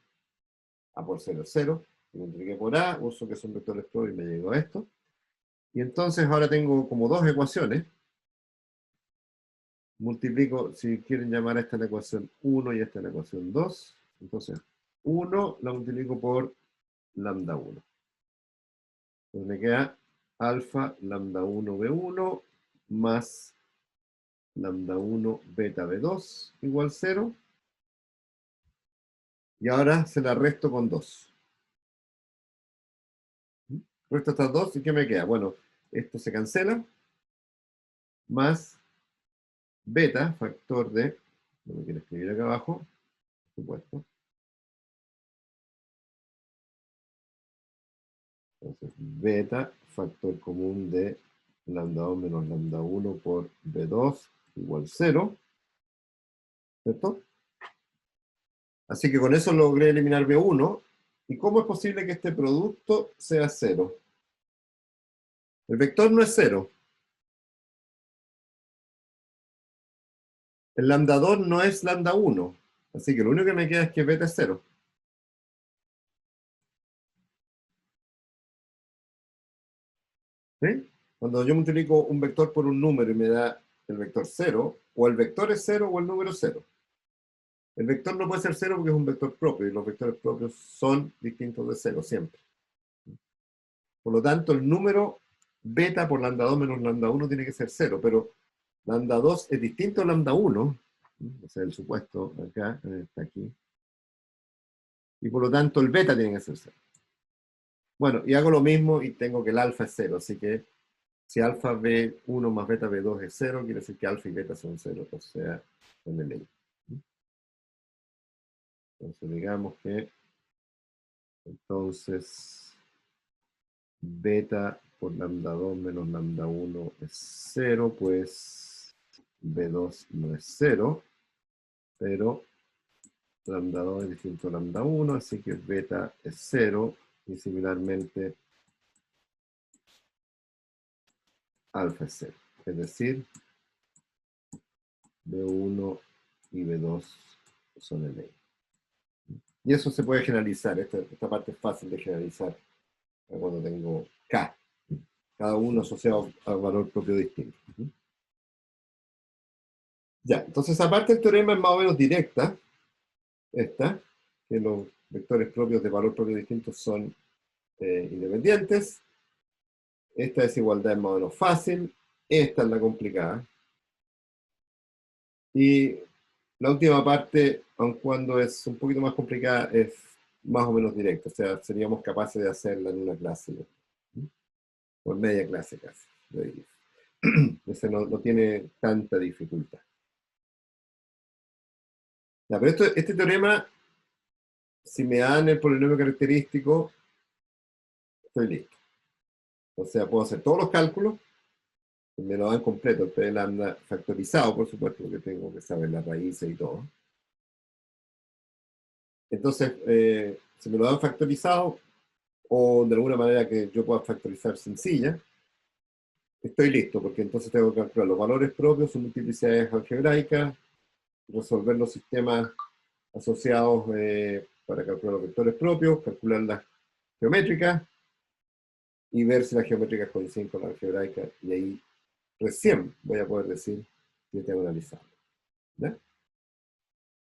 por 0 es 0. Y multipliqué por A, uso que son vectores propios y me llego a esto. Y entonces ahora tengo como dos ecuaciones. Multiplico, si quieren llamar a esta la ecuación 1 y esta la ecuación 2. Entonces, 1 la multiplico por lambda 1. Entonces me queda alfa lambda 1 B1 más lambda 1 beta B2 igual 0. Y ahora se la resto con 2. Resto estas dos y ¿qué me queda? Bueno, esto se cancela. Más beta, factor de, no me quiero escribir acá abajo, por supuesto. Entonces, beta, factor común de lambda 2 menos lambda 1 por B2 igual 0. ¿Cierto? Así que con eso logré eliminar B1. ¿Y cómo es posible que este producto sea 0? El vector no es 0. El lambda 2 no es lambda 1. Así que lo único que me queda es que beta es 0. ¿Sí? Cuando yo multiplico un vector por un número y me da el vector 0, o el vector es 0 o el número es 0. El vector no puede ser 0 porque es un vector propio y los vectores propios son distintos de 0 siempre. Por lo tanto, el número beta por lambda 2 menos lambda 1 tiene que ser 0, pero lambda 2 es distinto a lambda 1, o sea, el supuesto acá, está aquí, y por lo tanto el beta tiene que ser 0. Bueno, y hago lo mismo y tengo que el alfa es 0, así que si alfa B1 más beta B2 es 0, quiere decir que alfa y beta son 0, o sea, son el ley. Entonces digamos que entonces beta por lambda 2 menos lambda 1 es 0, pues B2 no es 0, pero lambda 2 es distinto a lambda 1, así que beta es 0, y similarmente alfa es 0. Es decir, B1 y B2 son el E. Y eso se puede generalizar, esta parte es fácil de generalizar cuando tengo K, cada uno asociado a un valor propio distinto. Ya, entonces aparte el teorema es más o menos directa, esta, que los vectores propios de valor propio distinto son independientes. Esta desigualdad es más o menos fácil, esta es la complicada. Y la última parte, aun cuando es un poquito más complicada, es más o menos directa, o sea, seríamos capaces de hacerla en una clase, ¿no? Por media clase casi, yo diría. Ese no tiene tanta dificultad. Ya, pero este teorema, si me dan el polinomio característico, estoy listo. O sea, puedo hacer todos los cálculos, me lo dan completo, el P de lambda factorizado, por supuesto, porque tengo que saber las raíces y todo. Entonces, si me lo dan factorizado, o de alguna manera que yo pueda factorizar sencilla, estoy listo, porque entonces tengo que calcular los valores propios, sus multiplicidades algebraicas, resolver los sistemas asociados para calcular los vectores propios, calcular las geométricas, y ver si las geométricas coinciden con la algebraica, y ahí recién voy a poder decir si es diagonalizable. ¿Ya?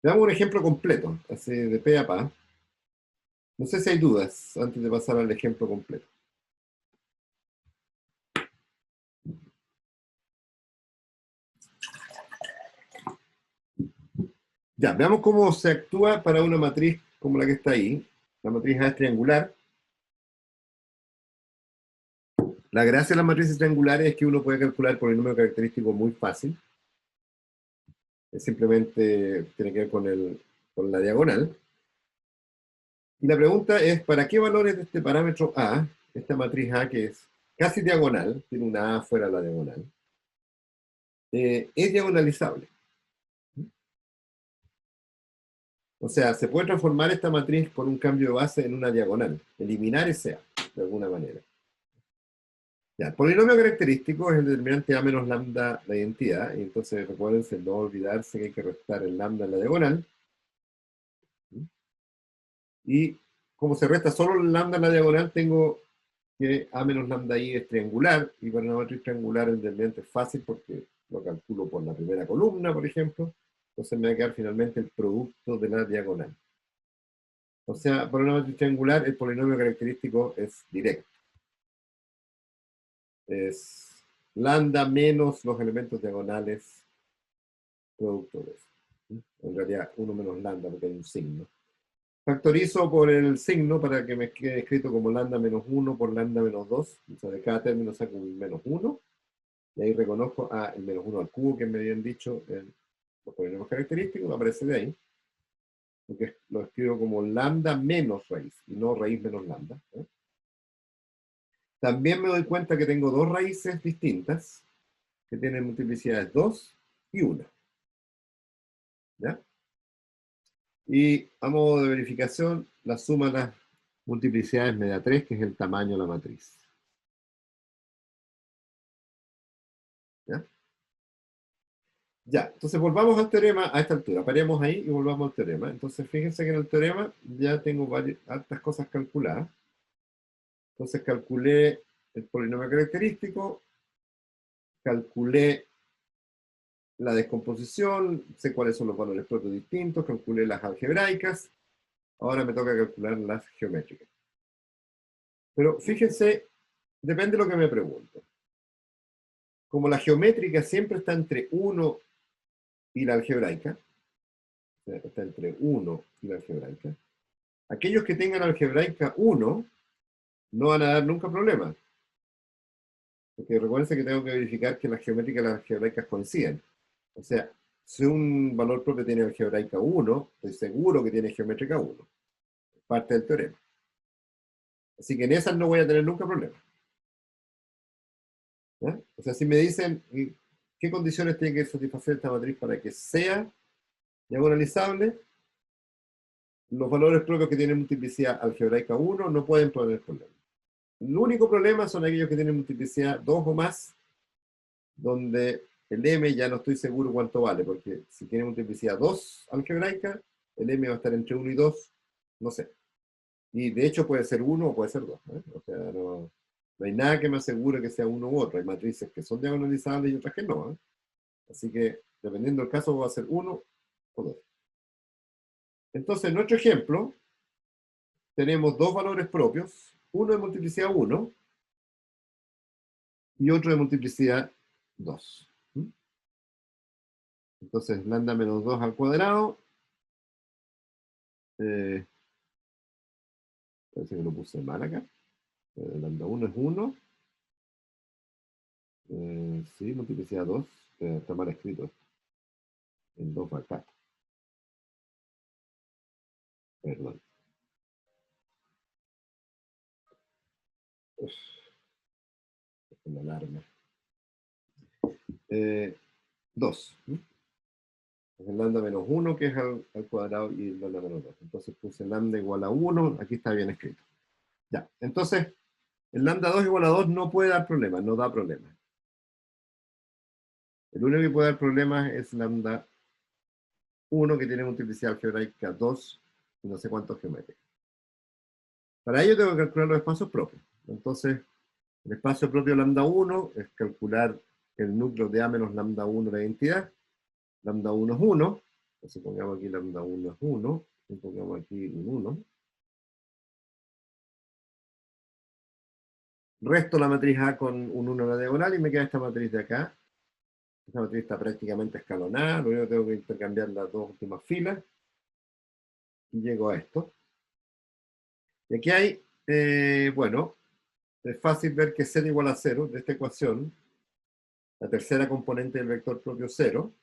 Veamos un ejemplo completo, así de pe a pa. No sé si hay dudas antes de pasar al ejemplo completo. Ya, veamos cómo se actúa para una matriz como la que está ahí. La matriz A es triangular. La gracia de las matrices triangulares es que uno puede calcular el polinomio característico muy fácil. Simplemente tiene que ver con la diagonal. Y la pregunta es, ¿para qué valores de este parámetro A, esta matriz A que es casi diagonal, tiene una A fuera de la diagonal, es diagonalizable? O sea, se puede transformar esta matriz por un cambio de base en una diagonal, eliminar ese A, de alguna manera. Ya, el polinomio característico es el determinante A menos lambda de identidad, y entonces recuérdense no olvidarse que hay que restar el lambda en la diagonal. Y como se resta solo el lambda en la diagonal, tengo que A menos lambda I es triangular, y para una matriz triangular el determinante es fácil porque lo calculo por la primera columna, por ejemplo, entonces me va a quedar finalmente el producto de la diagonal. O sea, para una matriz triangular el polinomio característico es directo. Es lambda menos los elementos diagonales producto de eso. En realidad, 1 menos lambda porque hay un signo. Factorizo por el signo para que me quede escrito como lambda menos 1 por lambda menos 2. O sea, de cada término saco un menos 1. Y ahí reconozco el menos 1 al cubo que me habían dicho en los polinomios característicos, aparece de ahí. Porque lo escribo como lambda menos raíz, y no raíz menos lambda. También me doy cuenta que tengo dos raíces distintas, que tienen multiplicidades 2 y 1. ¿Ya? Y a modo de verificación, la suma de las multiplicidades me da 3, que es el tamaño de la matriz. ¿Ya? Ya, entonces volvamos al teorema a esta altura. Paremos ahí y volvamos al teorema. Entonces fíjense que en el teorema ya tengo altas cosas calculadas. Entonces calculé el polinomio característico, calculé la descomposición, sé cuáles son los valores propios distintos, calculé las algebraicas. Ahora me toca calcular las geométricas. Pero fíjense, depende de lo que me pregunto. Como la geométrica siempre está entre 1 y la algebraica, o sea, está entre 1 y la algebraica, aquellos que tengan algebraica 1 no van a dar nunca problema. Porque recuerden que tengo que verificar que las geométricas y las algebraicas coinciden. O sea, si un valor propio tiene algebraica 1, estoy seguro que tiene geométrica 1. Parte del teorema. Así que en esas no voy a tener nunca problema. ¿Ya? O sea, si me dicen qué condiciones tiene que satisfacer esta matriz para que sea diagonalizable, los valores propios que tienen multiplicidad algebraica 1 no pueden poner problema. El único problema son aquellos que tienen multiplicidad 2 o más, donde el m ya no estoy seguro cuánto vale, porque si tiene multiplicidad 2 algebraica, el m va a estar entre 1 y 2, no sé. Y de hecho puede ser 1 o puede ser 2. O sea, no hay nada que me asegure que sea uno u otro. Hay matrices que son diagonalizables y otras que no. Así que, dependiendo del caso, va a ser 1 o 2. Entonces, en nuestro ejemplo, tenemos dos valores propios, uno de multiplicidad 1 y otro de multiplicidad 2. Entonces, lambda menos 2 al cuadrado. Parece que lo puse mal acá. Lambda 1 es 1. Sí, multiplicidad 2. Está mal escrito. El 2 va acá. Perdón. Uf, es una alarma. 2. El lambda menos 1, que es al cuadrado, y el lambda menos 2. Entonces puse lambda igual a 1. Aquí está bien escrito. Ya, entonces, el lambda 2 igual a 2 no puede dar problemas, no da problemas. El único que puede dar problemas es lambda 1, que tiene multiplicidad algebraica 2, y no sé cuántos geométricos. Para ello tengo que calcular los espacios propios. Entonces, el espacio propio lambda 1 es calcular el núcleo de A menos lambda 1 la identidad. Lambda 1 es 1. Entonces pongamos aquí lambda 1 es 1. Y pongamos aquí un 1. Resto la matriz A con un 1 en la diagonal y me queda esta matriz de acá. Esta matriz está prácticamente escalonada. Lo único que tengo que intercambiar las dos últimas filas. Y llego a esto. Y aquí hay, bueno, es fácil ver que z igual a 0 de esta ecuación. La tercera componente del vector propio 0.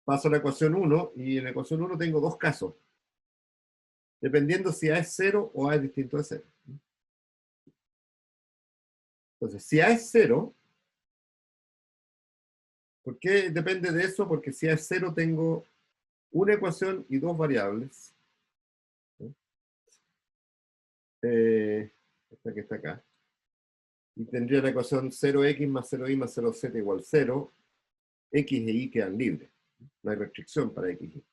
Paso a la ecuación 1 y en la ecuación 1 tengo dos casos. Dependiendo si A es 0 o A es distinto de 0. Entonces, si A es 0, ¿por qué depende de eso? Porque si A es 0 tengo una ecuación y dos variables. Esta que está acá. Y tendría la ecuación 0x más 0y más 0z igual 0. X e y quedan libres. No hay restricción para x y y.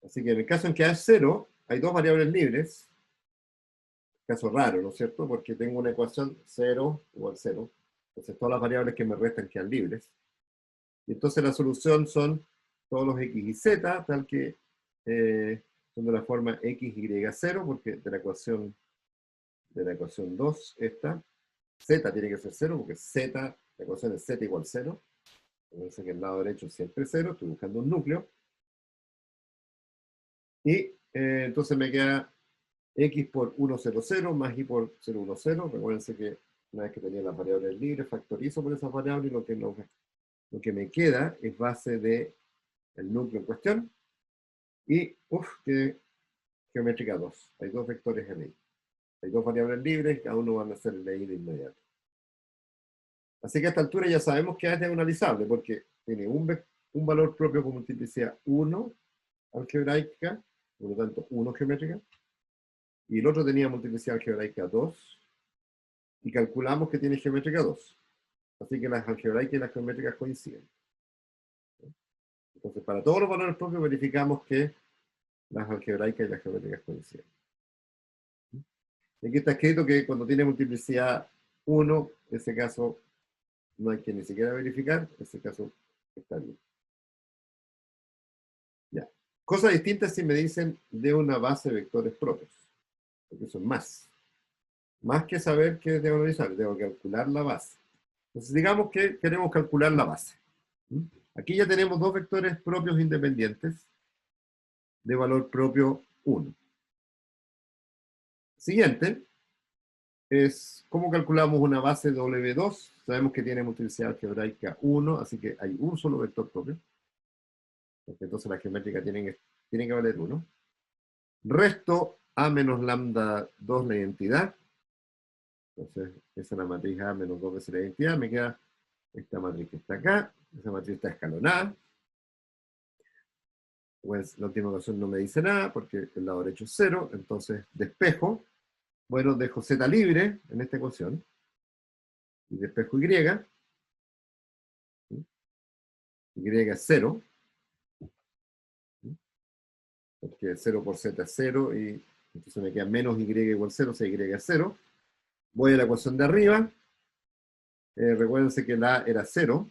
Así que en el caso en que A es 0, hay dos variables libres. Caso raro, ¿no es cierto? Porque tengo una ecuación 0 igual 0. Entonces todas las variables que me restan quedan libres. Y entonces la solución son todos los x y z, tal que son de la forma x, y, 0, porque de la ecuación 2, esta, z tiene que ser 0, porque z, la ecuación es z igual 0. Entonces que el lado derecho es siempre 0, estoy buscando un núcleo. Y entonces me queda x por 1, 0, 0 más y por 0, 1, 0. Recuérdense que una vez que tenía las variables libres, factorizo por esas variables y lo que me queda es base del núcleo en cuestión. Y, que geométrica 2. Hay dos vectores en ahí. Hay dos variables libres, cada uno van a ser ley de inmediato. Así que a esta altura ya sabemos que A es diagonalizable, porque tiene un valor propio con multiplicidad 1 algebraica, por lo tanto 1 geométrica, y el otro tenía multiplicidad algebraica 2, y calculamos que tiene geométrica 2. Así que las algebraicas y las geométricas coinciden. Entonces, para todos los valores propios verificamos que las algebraicas y las geométricas coinciden. Aquí está escrito que cuando tiene multiplicidad 1, en ese caso no hay que ni siquiera verificar, en ese caso está bien. Ya. Cosa distinta si me dicen de una base de vectores propios, porque eso es más. Más que saber qué es diagonalizable, tengo que calcular la base. Entonces digamos que queremos calcular la base. Aquí ya tenemos dos vectores propios independientes de valor propio 1. Siguiente es cómo calculamos una base W2. Sabemos que tiene multiplicidad algebraica 1, así que hay un solo vector propio. Porque entonces la geométrica tiene que valer 1. Resto A menos lambda 2 la identidad. Entonces, esa es la matriz A menos 2 veces la identidad. Me queda esta matriz que está acá. Esa matriz está escalonada. Pues la última ecuación no me dice nada porque el lado derecho es 0. Entonces, despejo. Bueno, dejo Z libre en esta ecuación. Y despejo Y. Y es 0. Porque 0 por Z es 0. Y entonces me queda menos Y igual 0. O sea, Y es 0. Voy a la ecuación de arriba. Recuérdense que la A era 0.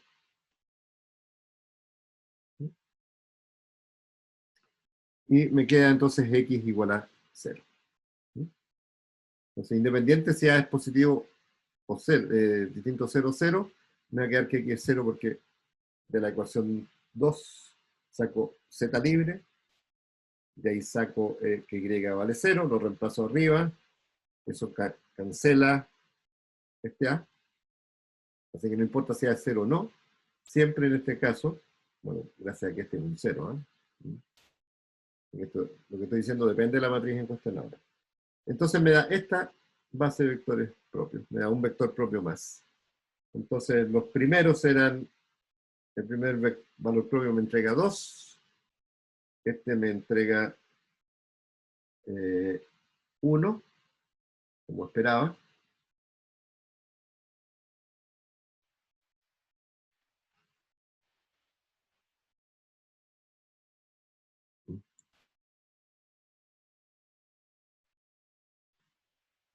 Y me queda entonces X igual a 0. Entonces, independiente si A es positivo o 0, distinto 0, 0, me va a quedar que X es 0 porque de la ecuación 2 saco Z libre, de ahí saco que Y vale 0, lo reemplazo arriba, eso cancela este A, así que no importa si A es 0 o no, siempre en este caso, bueno, gracias a que este es un 0, esto, lo que estoy diciendo depende de la matriz en cuestión ahora. Entonces me da esta base de vectores propios, me da un vector propio más. Entonces los primeros eran, el primer valor propio me entrega 2, este me entrega 1, como esperaba.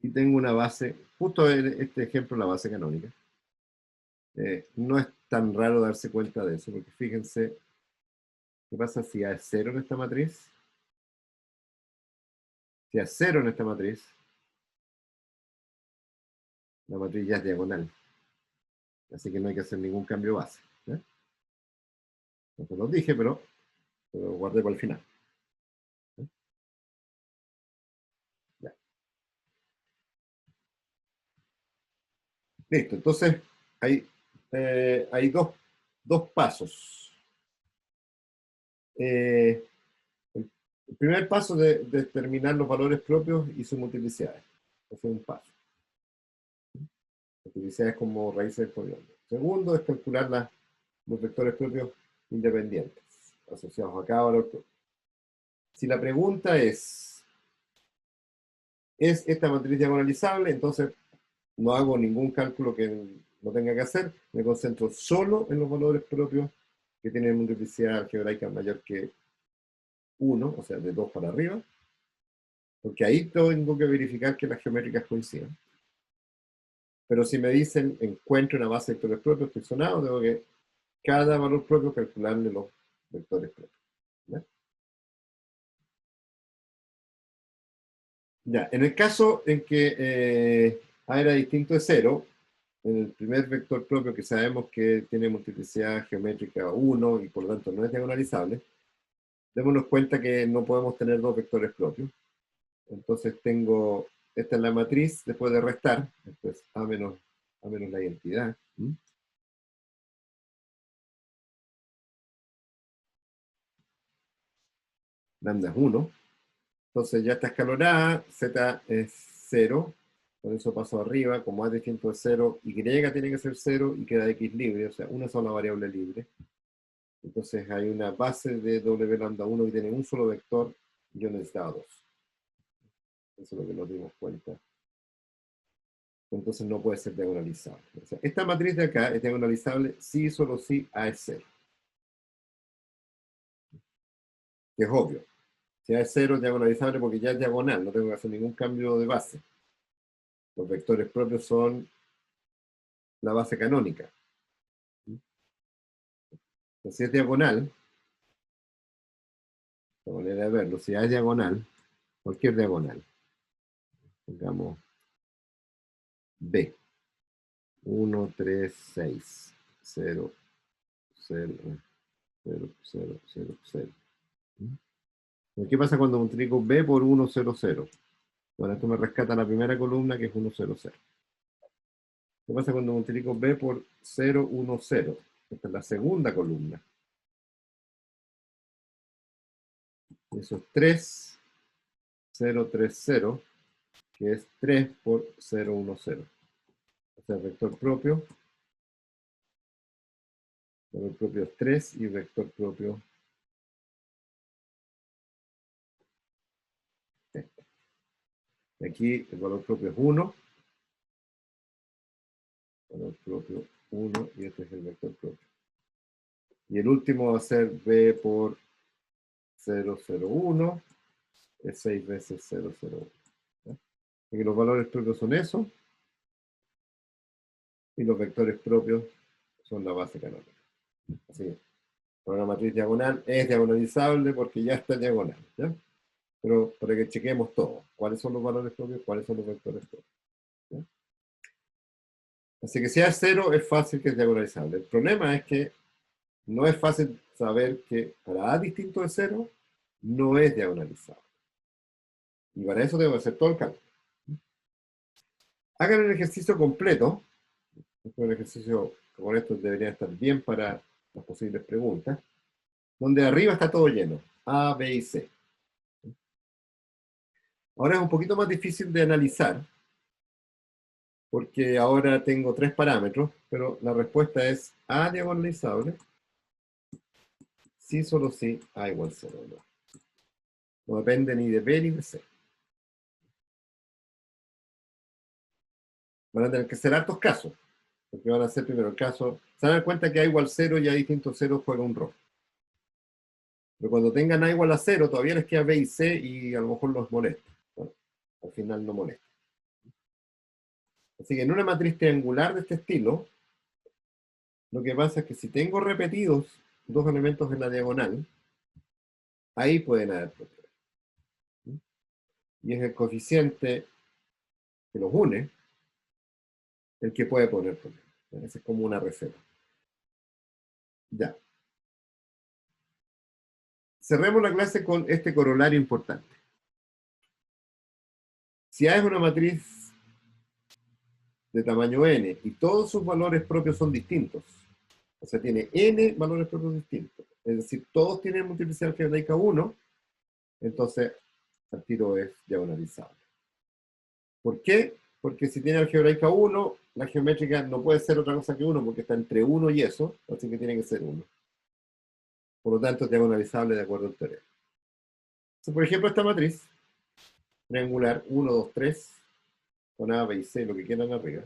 Y tengo una base, justo en este ejemplo, la base canónica. No es tan raro darse cuenta de eso, porque fíjense, ¿qué pasa si A es 0 en esta matriz? Si A es 0 en esta matriz, la matriz ya es diagonal. Así que no hay que hacer ningún cambio base. No te lo dije, pero lo guardé para el final. Ya. Listo, entonces hay dos pasos. El primer paso de determinar los valores propios y sus multiplicidades. Ese es un paso. Multiplicidades como raíces de polinomio. Segundo es calcular los vectores propios independientes, asociados a cada valor propio. Si la pregunta ¿es esta matriz diagonalizable? Entonces no hago ningún cálculo que no tenga que hacer, me concentro solo en los valores propios que tienen multiplicidad algebraica mayor que 1, o sea, de 2 para arriba, porque ahí tengo que verificar que las geométricas coincidan. Pero si me dicen encuentro una base de vectores propios, estoy sonado, tengo que cada valor propio calcularle los vectores propios. ¿Ya? Ya, en el caso en que A era distinto de 0, en el primer vector propio que sabemos que tiene multiplicidad geométrica 1 y por lo tanto no es diagonalizable, démonos cuenta que no podemos tener dos vectores propios. Entonces tengo, esta es la matriz después de restar, esto es A menos la identidad. Lambda es 1. Entonces ya está escalonada, Z es 0, por eso paso arriba, como A distinto de 0, Y tiene que ser 0 y queda X libre, o sea, una sola variable libre. Entonces hay una base de W lambda 1 que tiene un solo vector, y yo necesitaba 2. Eso es lo que nos dimos cuenta. Entonces no puede ser diagonalizable. O sea, esta matriz de acá es diagonalizable si solo si A es 0. Que es obvio. Si A es 0 es diagonalizable porque ya es diagonal, no tengo que hacer ningún cambio de base. Los vectores propios son la base canónica. Entonces, si es diagonal, la manera de verlo, si A es diagonal, cualquier diagonal, pongamos B, 1, 3, 6, 0, 0, 0, 0, 0, 0. ¿Qué pasa cuando multiplico B por 1, 0, 0? Bueno, esto me rescata la primera columna que es 1, 0, 0. ¿Qué pasa cuando multiplico B por 0, 1, 0? Esta es la segunda columna. Eso es 3, 0, 3, 0, que es 3 por 0, 1, 0. Este es vector propio. Valor propio es 3 y vector propio es este. Aquí el valor propio es 1. Valor propio 1 y este es el vector propio. Y el último va a ser b por 0,01, es 6 veces 0,01. ¿Ya? Y los valores propios son esos, y los vectores propios son la base canónica. Así que, para una matriz diagonal es diagonalizable porque ya está diagonal, ¿ya? Pero para que chequemos todo, cuáles son los valores propios, cuáles son los vectores propios, ¿ya? Así que si es 0 es fácil que es diagonalizable. El problema es que no es fácil saber que para A distinto de 0 no es diagonalizable. Y para eso tengo que hacer todo el cálculo. Hagan el ejercicio completo. Este es un ejercicio que con esto debería estar bien para las posibles preguntas. Donde arriba está todo lleno. A, B y C. Ahora es un poquito más difícil de analizar. Porque ahora tengo 3 parámetros. Pero la respuesta es A diagonalizable. Si, solo si A igual 0. No depende ni de B ni de C. Van a tener que ser hartos casos. Porque van a ser primero el caso. Se dan cuenta que A igual 0 y A distinto 0 juega un rol. Pero cuando tengan A igual a 0, todavía les queda B y C y a lo mejor los molesta. Bueno, al final no molesta. Así que en una matriz triangular de este estilo, lo que pasa es que si tengo repetidos dos elementos en la diagonal, ahí pueden haber propiedades. Y es el coeficiente que los une el que puede poner propiedades. Esa es como una reserva. Ya. Cerremos la clase con este corolario importante. Si A es una matriz de tamaño n y todos sus valores propios son distintos, o sea, tiene n valores propios distintos, es decir, todos tienen multiplicidad algebraica 1, entonces el tiro es diagonalizable. ¿Por qué? Porque si tiene algebraica 1, la geométrica no puede ser otra cosa que 1 porque está entre 1 y eso, así que tiene que ser 1. Por lo tanto, es diagonalizable de acuerdo al teorema. Entonces, por ejemplo, esta matriz triangular 1, 2, 3, con A, B y C, lo que quieran arriba.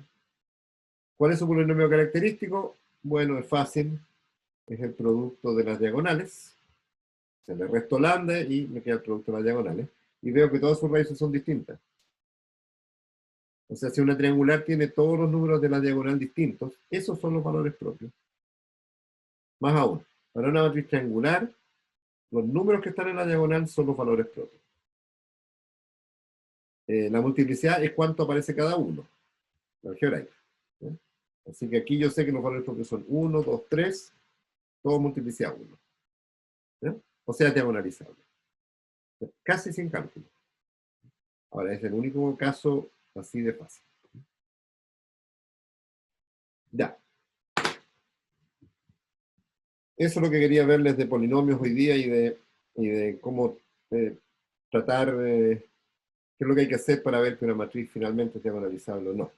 ¿Cuál es su polinomio característico? Bueno, es fácil. Es el producto de las diagonales. Se le resto lambda y me queda el producto de las diagonales. Y veo que todas sus raíces son distintas. O sea, si una triangular tiene todos los números de la diagonal distintos, esos son los valores propios. Más aún, para una matriz triangular, los números que están en la diagonal son los valores propios. La multiplicidad es cuánto aparece cada uno, la algebraica. ¿Sí? Así que aquí yo sé que los valores propios son 1, 2, 3, todo multiplicidad 1. ¿Sí? O sea, diagonalizable. Casi sin cálculo. Ahora, es el único caso así de fácil. Ya. Eso es lo que quería verles de polinomios hoy día y de cómo tratar, qué es lo que hay que hacer para ver que una matriz finalmente es diagonalizable o no.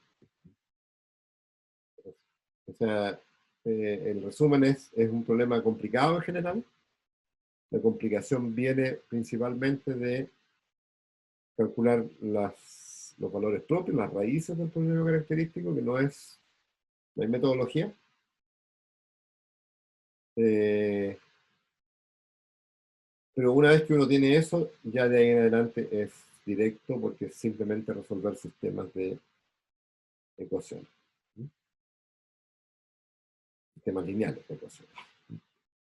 O sea, el resumen es un problema complicado en general. La complicación viene principalmente de calcular los valores propios, las raíces del polinomio característico, que no hay metodología. Pero una vez que uno tiene eso, ya de ahí en adelante es directo porque es simplemente resolver sistemas de ecuaciones. Sistemas lineales de ecuaciones.